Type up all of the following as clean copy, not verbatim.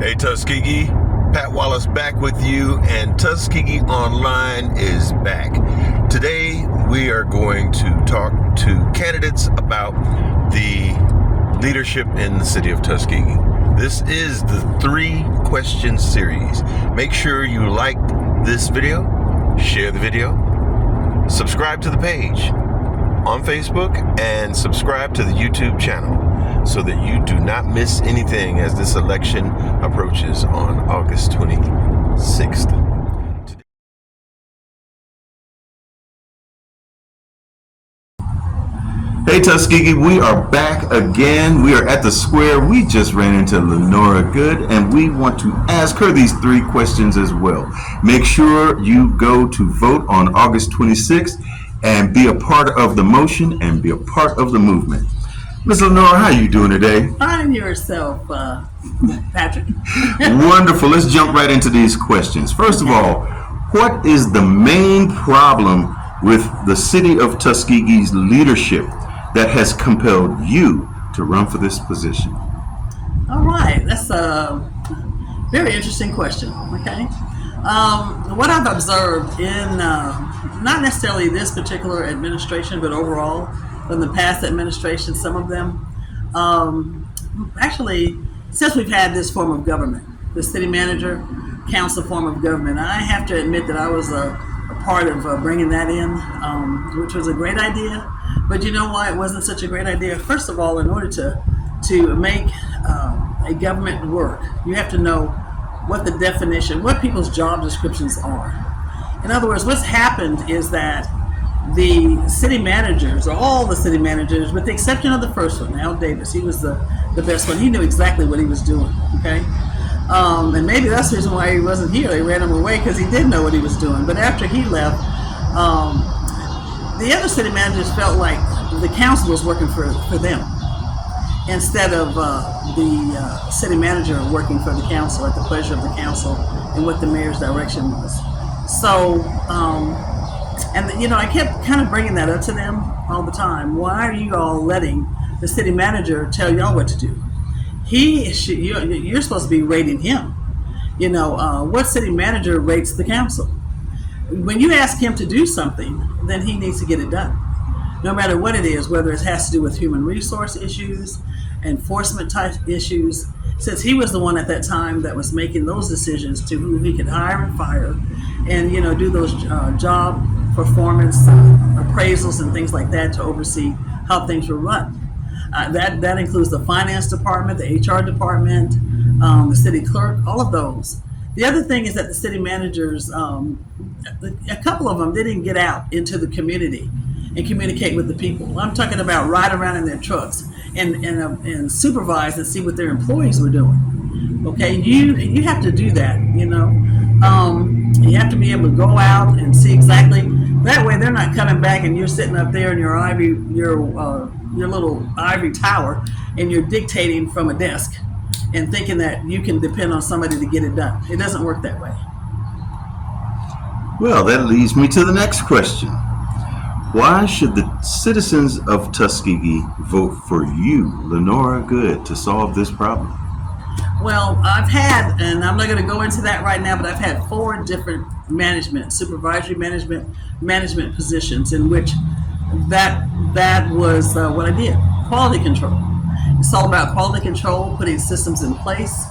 Hey Tuskegee, Pat Wallace back with you, and Tuskegee Online is back. Today we are going to talk to candidates about the leadership in the City of Tuskegee. This is the 3-question series. Make sure you like this video, share the video, subscribe to the page on Facebook, and subscribe to the YouTube channel so that you do not miss anything as this election approaches on August 26th. Hey Tuskegee, we are back again. We are at the square. We just ran into Lenora Goode, and we want to ask her these 3 questions as well. Make sure you go to vote on August 26th and be a part of the motion and be a part of the movement. Ms. Lenora, how are you doing today? Fine yourself, Patrick. Wonderful. Let's jump right into these questions. First of all, what is the main problem with the City of Tuskegee's leadership that has compelled you to run for this position? All right, that's a very interesting question. Okay, what I've observed in not necessarily this particular administration, but overall from the past administration, some of them, actually, since we've had this form of government, the city manager, council form of government, I have to admit that I was a part of bringing that in, which was a great idea. But you know why it wasn't such a great idea? First of all, in order to make a government work, you have to know what the definition, what people's job descriptions are. In other words, what's happened is that the city managers, or all the city managers, with the exception of the first one, Al Davis, he was the best one. He knew exactly what he was doing, okay? And maybe that's the reason why he wasn't here. They ran him away because he did know what he was doing. But after he left, the other city managers felt like the council was working for them instead of the city manager working for the council at the pleasure of the council and what the mayor's direction was. So, and you know, I kept kind of bringing that up to them all the time. Why are you all letting the city manager tell y'all what to do? You're supposed to be rating him. You know, what city manager rates the council? When you ask him to do something, then he needs to get it done. No matter what it is, whether it has to do with human resource issues, enforcement type issues, since he was the one at that time that was making those decisions to who he could hire and fire, and you know, do those job performance appraisals and things like that to oversee how things were run. That includes the finance department, the HR department, the city clerk, all of those. The other thing is that the city managers, a couple of them didn't get out into the community and communicate with the people. I'm talking about ride around in their trucks and supervise and see what their employees were doing. Okay, you have to do that. You know, you have to be able to go out and see exactly. That way, they're not coming back and you're sitting up there in your little ivory tower and you're dictating from a desk and thinking that you can depend on somebody to get it done. It doesn't work that way. Well, that leads me to the next question. Why should the citizens of Tuskegee vote for you, Lenora Goode, to solve this problem? Well, I've had, and I'm not going to go into that right now, but I've had 4 different supervisory management positions in which that was what I did. Quality control. It's all about quality control, putting systems in place.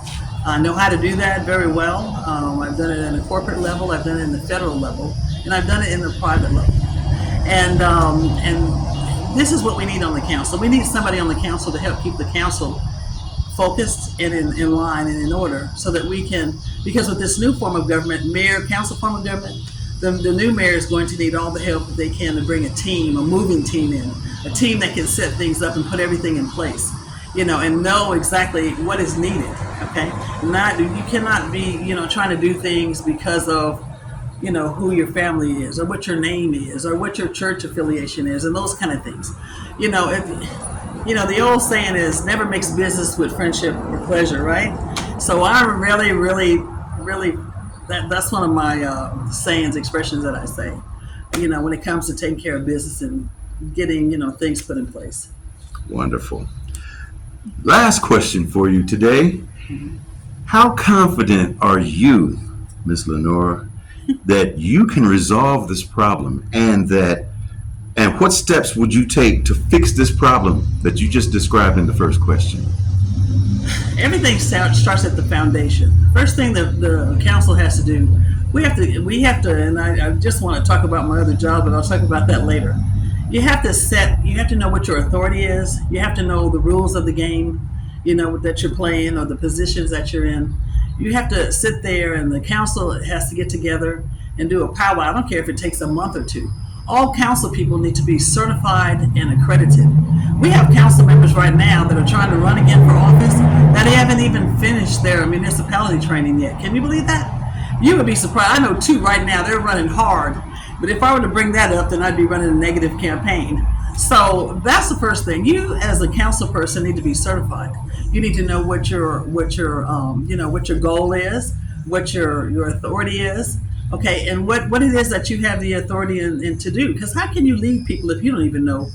I know how to do that very well. I've done it at a corporate level, I've done it in the federal level, and I've done it in the private level. And this is what we need on the council. We need somebody on the council to help keep the council focused and in line and in order, so that we can, because with this new form of government, mayor, council form of government, the new mayor is going to need all the help that they can to bring a team, a moving team in, a team that can set things up and put everything in place, you know, and know exactly what is needed. Okay, you cannot be, you know, trying to do things because of, you know, who your family is or what your name is or what your church affiliation is and those kind of things. You know, the old saying is never mix business with friendship or pleasure, right? So I really, that's one of my sayings, expressions that I say, you know, when it comes to taking care of business and getting, you know, things put in place. Wonderful. Last question for you today. How confident are you, Miss Lenora, that you can resolve this problem, and what steps would you take to fix this problem that you just described in the first question? Everything starts at the foundation. First thing that the council has to do, we have to, and I just want to talk about my other job, but I'll talk about that later. You have to know what your authority is. You have to know the rules of the game, that you're playing, or the positions that you're in. You have to sit there, and the council has to get together and do a powwow. I don't care if it takes a month or two. All council people need to be certified and accredited. We have council members right now that are trying to run again for office that haven't even finished their municipality training yet. Can you believe that? You would be surprised. I know two right now, they're running hard. But if I were to bring that up, then I'd be running a negative campaign. So that's the first thing. You, as a council person, need to be certified. You need to know what your goal is, what your authority is, okay, and what it is that you have the authority in to do. Because how can you lead people if you don't even know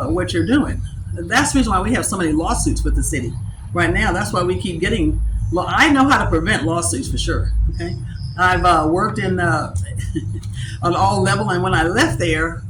what you're doing? That's the reason why we have so many lawsuits with the city right now. That's why we keep getting. I know how to prevent lawsuits for sure. Okay, I've worked in on all level, and when I left there.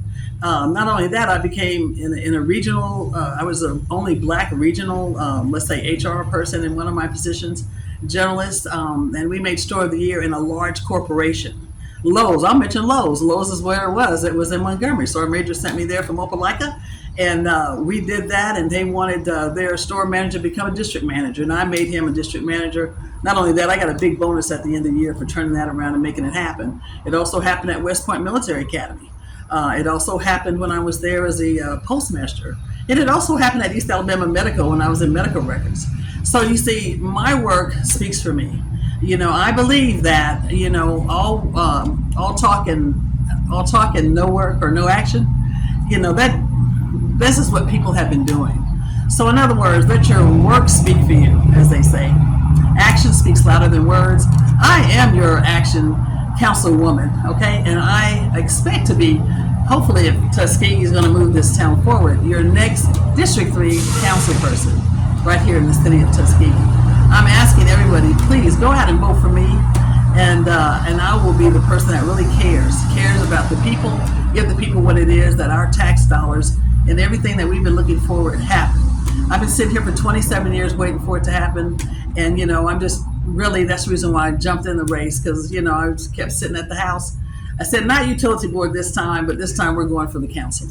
Not only that, I became in a regional, I was the only black regional, let's say HR person in one of my positions, journalist, and we made Store of the Year in a large corporation. Lowe's, I'll mention Lowe's. Lowe's is where it was. It was in Montgomery. Store Major sent me there from Opelika, and we did that, and they wanted their store manager to become a district manager, and I made him a district manager. Not only that, I got a big bonus at the end of the year for turning that around and making it happen. It also happened at West Point Military Academy. It also happened when I was there as a postmaster. And it also happened at East Alabama Medical when I was in medical records. So you see, my work speaks for me. I believe that, all talk and no work or no action, this is what people have been doing. So in other words, let your work speak for you, as they say. Action speaks louder than words. I am your action councilwoman, okay? And I expect to be, hopefully, if Tuskegee is going to move this town forward, your next District 3 council person right here in the city of Tuskegee. I'm asking everybody, please go out and vote for me, and I will be the person that really cares about the people, give the people what it is that our tax dollars and everything that we've been looking forward happen. I've been sitting here for 27 years waiting for it to happen, and I'm just really, that's the reason why I jumped in the race, because I just kept sitting at the house. I said, not utility board this time, but this time we're going for the council.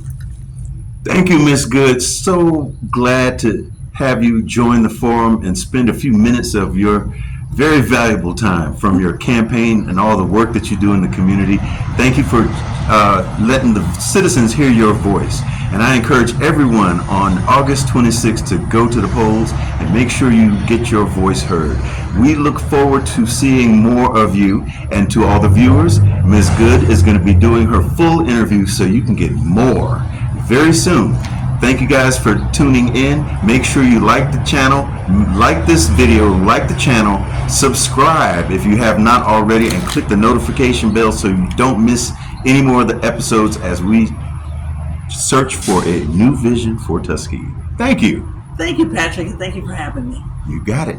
Thank you, Ms. Goode. So glad to have you join the forum and spend a few minutes of your very valuable time from your campaign and all the work that you do in the community. Thank you for letting the citizens hear your voice. And I encourage everyone on August 26th to go to the polls and make sure you get your voice heard. We look forward to seeing more of you. And to all the viewers, Ms. Goode is going to be doing her full interview so you can get more very soon. Thank you guys for tuning in. Make sure you like the channel, like this video, like the channel, subscribe if you have not already, and click the notification bell so you don't miss any more of the episodes as we search for a new vision for Tuskegee. Thank you. Thank you, Patrick, and thank you for having me. You got it.